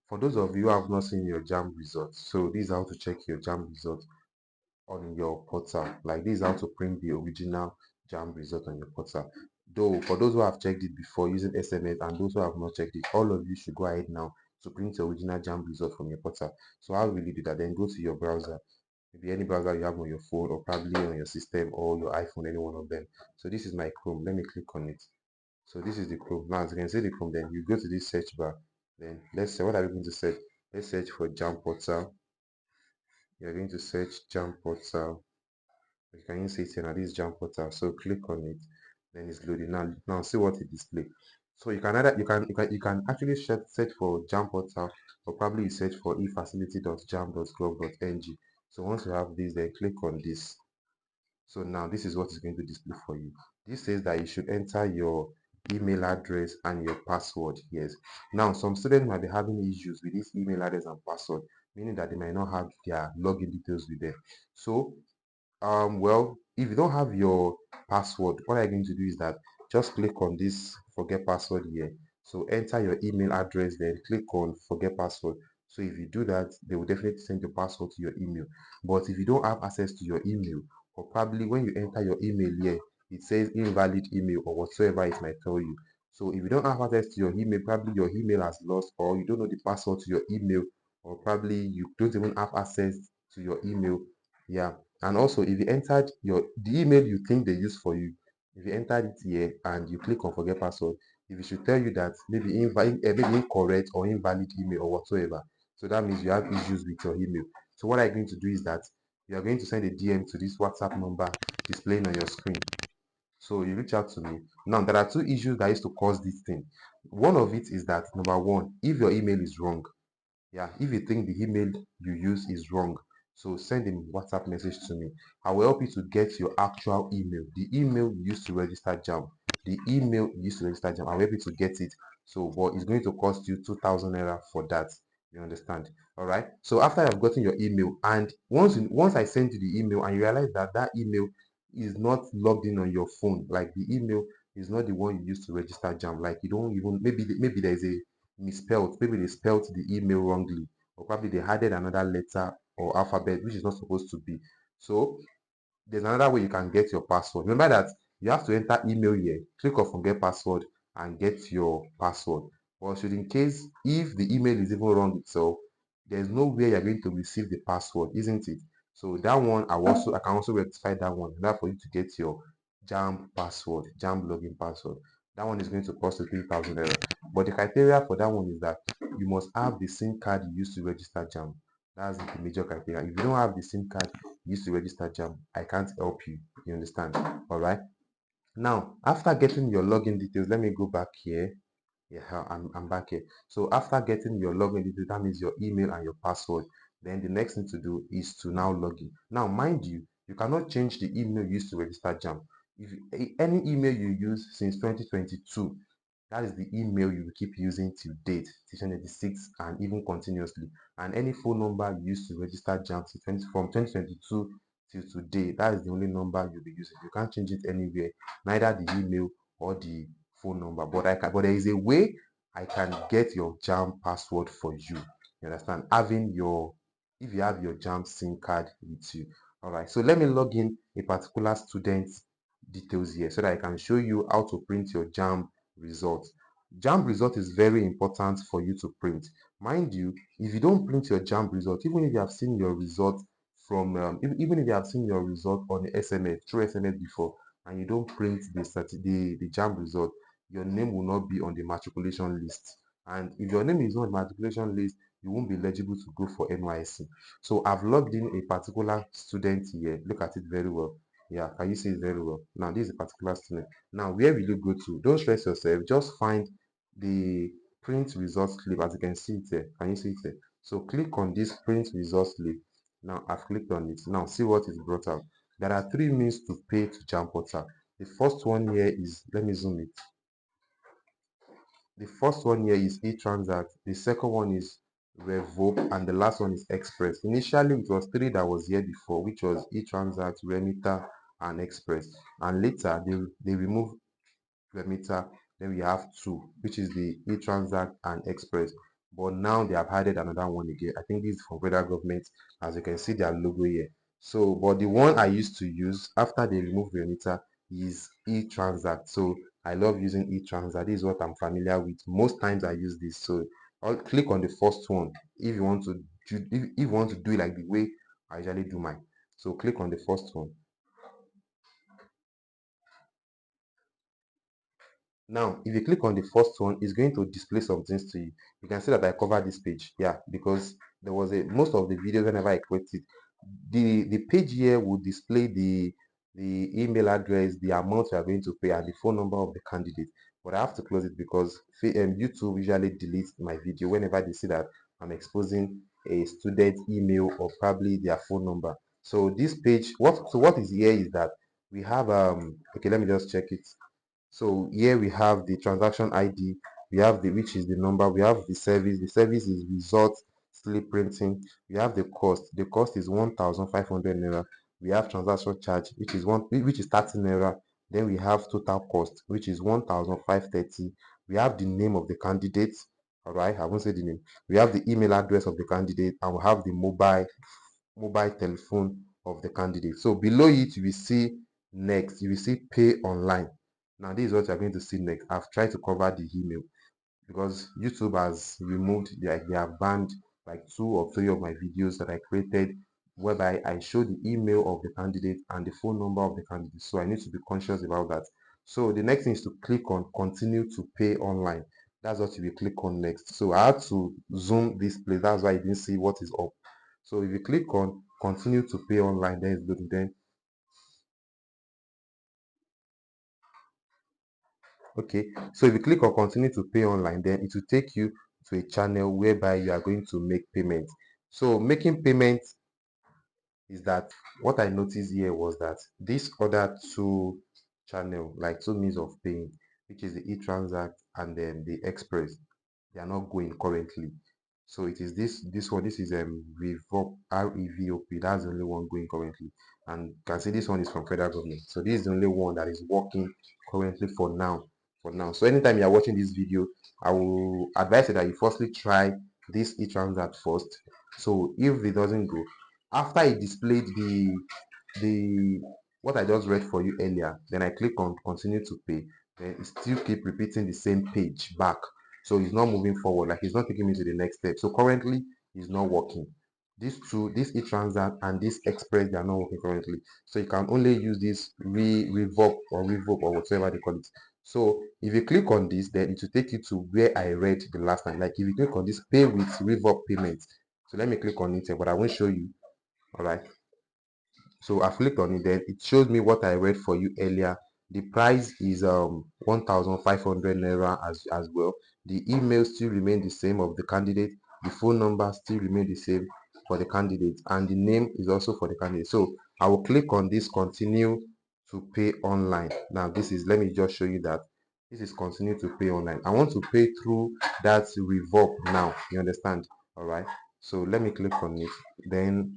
For those of you who have not seen your JAMB results, so this is how to check your JAMB result on your portal. Like this is how to print the original JAMB result on your portal. Though for those who have checked it before using SMS and those who have not checked it, all of you should go ahead now to print your original JAMB result from your portal. So how will you do that? Then go to your browser, maybe any browser you have on your phone or probably on your system or your iPhone, any one of them. So this is my Chrome. Let me click on it. So this is the Chrome. Now as you can see the Chrome, then you go to this search bar. Then let's say what are we going to search? Let's search for JAMB portal. You're going to search JAMB portal. You can see it here now. This is JAMB portal. So click on it. Then it's loading. Now see what it displays. So you can either you can actually search for JAMB portal, or probably you search for efacility.jamb.gov.ng. So once you have this, then click on this. So now this is what is going to display for you. This says that you should enter your email address and your password. Yes. Now some students might be having issues with this email address and password, meaning that they might not have their login details with them. So well, if you don't have your password, what I'm going to do is that just click on this forget password here. So enter your email address, then click on forget password. So if you do that, they will definitely send your password to your email. But if you don't have access to your email, or probably when you enter your email here, it says invalid email or whatsoever it might tell you. So if you don't have access to your email, probably your email has lost, or you don't know the password to your email, or probably you don't even have access to your email. Yeah. And also, if you entered the email you think they use for you, if you entered it here and you click on forget password, if it should tell you that maybe incorrect or invalid email or whatsoever, so that means you have issues with your email. So what I'm going to do is that you are going to send a DM to this WhatsApp number displaying on your screen. So you reach out to me. Now there are two issues that used to cause this thing. One of it is that number one, if your email is wrong, yeah, if you think the email you use is wrong, so send a WhatsApp message to me. I will help you to get your actual email, the email you used to register JAMB, the email you used to register JAMB. I will help you to get it. So but it's going to cost you 2,000 naira for that. You understand? All right. So after I've gotten your email, and once I send you the email and you realize that that email is not logged in on your phone, like the email is not the one you used to register JAMB, like you don't even, maybe there's a misspelled. Maybe they spelled the email wrongly, or probably they added another letter or alphabet which is not supposed to be. So there's another way you can get your password. Remember that you have to enter email here, click on forget password, and get your password. But should in case if the email is even wrong itself, there's no way you're going to receive the password, isn't it? So that one I can also rectify that one. That for you to get your JAMB password, JAMB login password. That one is going to cost you 3,000 naira. But the criteria for that one is that you must have the SIM card you used to register JAMB. That's the major criteria. If you don't have the SIM card you used to register JAMB, I can't help you. You understand? All right. Now, after getting your login details, let me go back here. Yeah, I'm back here. So after getting your login details, that means your email and your password. Then the next thing to do is to now log in. Now, mind you, you cannot change the email you used to register JAMB. If any email you use since 2022, that is the email you will keep using till date, 2026, and even continuously. And any phone number you used to register JAMB from 2022 till today, that is the only number you'll be using. You can't change it anywhere, neither the email or the phone number. But there is a way I can get your JAMB password for you. You understand? If you have your JAMB SIM card with you. All right. So let me log in a particular student's details here so that I can show you how to print your JAMB result. JAMB result is very important for you to print. Mind you, if you don't print your JAMB result, even if you have seen your result even if you have seen your result on the SMS through SMS before, and you don't print the JAMB result, your name will not be on the matriculation list. And if your name is not on the matriculation list, you won't be eligible to go for NYSC. So I've logged in a particular student here. Look at it very well. Yeah, can you see it very well? Now this is a particular student. Now where will you go to? Don't stress yourself. Just find the print results clip. As you can see it here. Can you see it here? So click on this print results clip. Now I've clicked on it. Now see what is brought out. There are three means to pay to JAMB portal. The first one here is, let me zoom it. The first one here is e-transact. The second one is revoke, and the last one is express. Initially it was three that was here before, which was e-transact, remitter, and express. And later they removed remitter. Then we have two, which is the e-transact and express. but now they have added another one again. I think this is from federal government. As you can see their logo here. So but the one I used to use after they removed Veronita is e-transact. So I love using e-transact. This is what I'm familiar with. Most times I use this. So I'll click on the first one if you want to do, if you want to do it like the way I usually do mine. So click on the first one. Now, if you click on the first one, it's going to display some things to you. You can see that I covered this page. Yeah, because there was a most of the videos whenever I create it, the page here will display the email address, the amount you are going to pay, and the phone number of the candidate. But I have to close it because YouTube usually deletes my video whenever they see that I'm exposing a student email or probably their phone number. So this page, what is here is that we have okay, let me just check it. So here we have the transaction ID, we have the which is the number, we have the service. The service is result slip printing. We have the cost. The cost is 1,500 naira. We have transaction charge, which is 30 naira. Then we have total cost, which is 1,530. We have the name of the candidate. All right, I won't say the name. We have the email address of the candidate, and we have the mobile telephone of the candidate. So below it, you will see next, you will see pay online. Now this is what you're going to see next. I've tried to cover the email because YouTube has removed, like they have banned like 2 or 3 of my videos that I created whereby I show the email of the candidate and the phone number of the candidate. So I need to be conscious about that. So the next thing is to click on continue to pay online. That's what you will click on next. So I had to zoom this place. That's why I didn't see what is up. So if you click on continue to pay online, then it's loading. Then okay, so if you click on continue to pay online, then it will take you to a channel whereby you are going to make payment. So making payment is that what I noticed here was that this other two channel, like two means of paying, which is the e-transact and then the express, they are not going currently. So it is this one. This is Revop, REVOP. That's the only one going currently. And you can see this one is from federal government. So this is the only one that is working currently for now. For now. So anytime you are watching this video, I will advise you that you firstly try this e-transact first. So if it doesn't go, after it displayed the what I just read for you earlier, then I click on continue to pay, then it still keep repeating the same page back. So it's not moving forward, like it's not taking me to the next step. So currently it's not working. These two, this e-transact and this express, they are not working currently. So you can only use this revoke or whatever they call it. So if you click on this, then it will take you to where I read the last time. Like if you click on this pay with revoke payment. So let me click on it here, but I won't show you. All right, so I clicked on it, then it shows me what I read for you earlier. The price is 1,500 naira as well. The email still remain the same of the candidate. The phone number still remain the same for the candidate, and the name is also for the candidate. So I will click on this continue to pay online. Now this is, let me just show you that this is continue to pay online. I want to pay through that revoke now, you understand? All right, so let me click on it. Then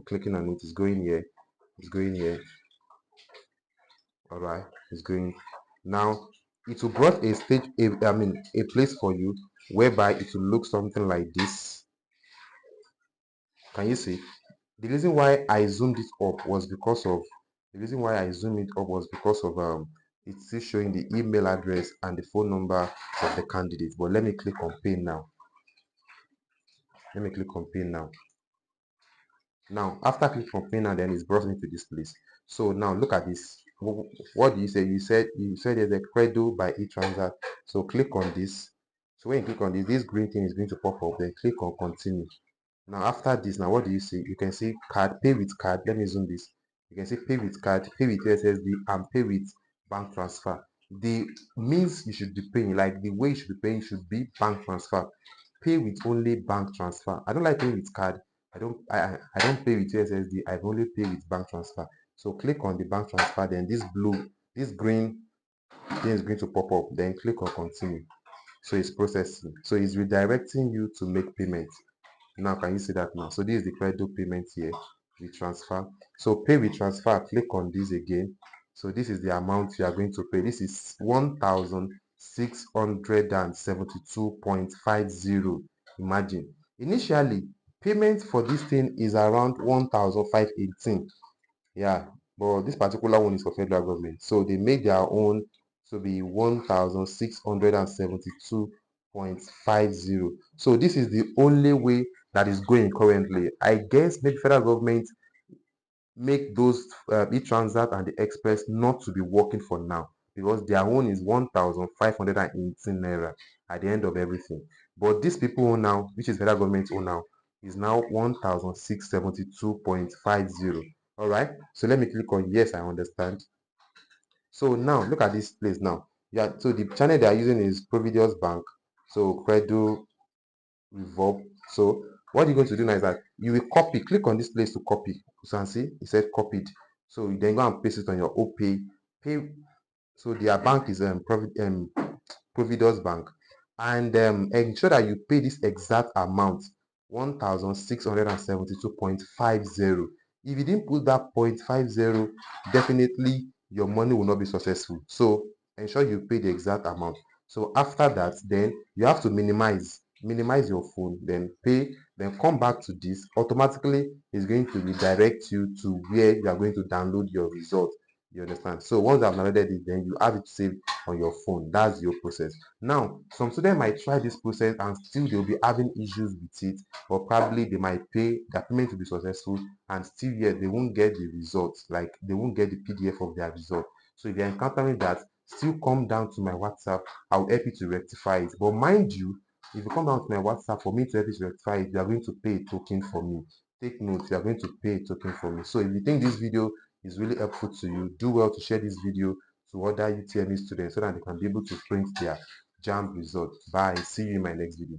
clicking on it is going here, it's going here. All right, it's going now. It will brought a stage, a place for you whereby it will look something like this. Can you see? The reason why I zoomed it up was because of it's still showing the email address and the phone number of the candidate. But let me click on pay now. Let me click on pay now. Now, after clicking on pay now, then it's brought me to this place. So now look at this. What do you say? You said there's a credo by e-transact. So click on this. So when you click on this green thing is going to pop up. Then click on continue. Now after this, now what do you see? You can see card, pay with card. Let me zoom this. You can see pay with card, pay with SSD, and pay with bank transfer. The means you should be paying, like the way you should be paying, should be bank transfer. Pay with only bank transfer. I don't like paying with card. I don't pay with SSD. I've only pay with bank transfer. So click on the bank transfer. Then this green thing is going to pop up. Then click on continue. So it's processing. So it's redirecting you to make payments. Now can you see that now? So this is the credit payment here. We transfer. So pay with transfer. Click on this again. So this is the amount you are going to pay. This is 1,000 672.50. Imagine. Initially, payment for this thing is around 1,518. Yeah, but this particular one is for federal government. So they made their own to be 1,672.50. So this is the only way that is going currently. I guess maybe federal government make those e-transact and the express not to be working for now, because their own is 1,518 naira at the end of everything. But these people own now, which is federal government own now, is now 1,672.50. All right, so let me click on yes, I understand. So now look at this place now. Yeah, so the channel they are using is Providence Bank, so Credo Revolve. So what you're going to do now is that you will copy, click on this place to copy. So you can see it said copied. So you then go and paste it on your OPay. Pay. So their bank is Providence Bank, and ensure that you pay this exact amount, 1,672.50. If you didn't put that 0.50, definitely your money will not be successful. So ensure you pay the exact amount. So after that, then you have to minimize your phone, then pay, then come back to this. Automatically it's going to redirect you to where you are going to download your result. You understand? So once I've downloaded it, then you have it saved on your phone. That's your process. Now, some students might try this process and still they'll be having issues with it, or probably they might pay their payment to be successful and still yet they won't get the results, like they won't get the PDF of their result. So if you're encountering that, still come down to my WhatsApp. I'll help you to rectify it. But mind you, if you come down to my WhatsApp for me to help you to rectify it, you are going to pay a token for me. Take note, you are going to pay a token for me. So if you think this video is really helpful to you, do well to share this video to other UTME students so that they can be able to print their JAMB result. Bye. See you in my next video.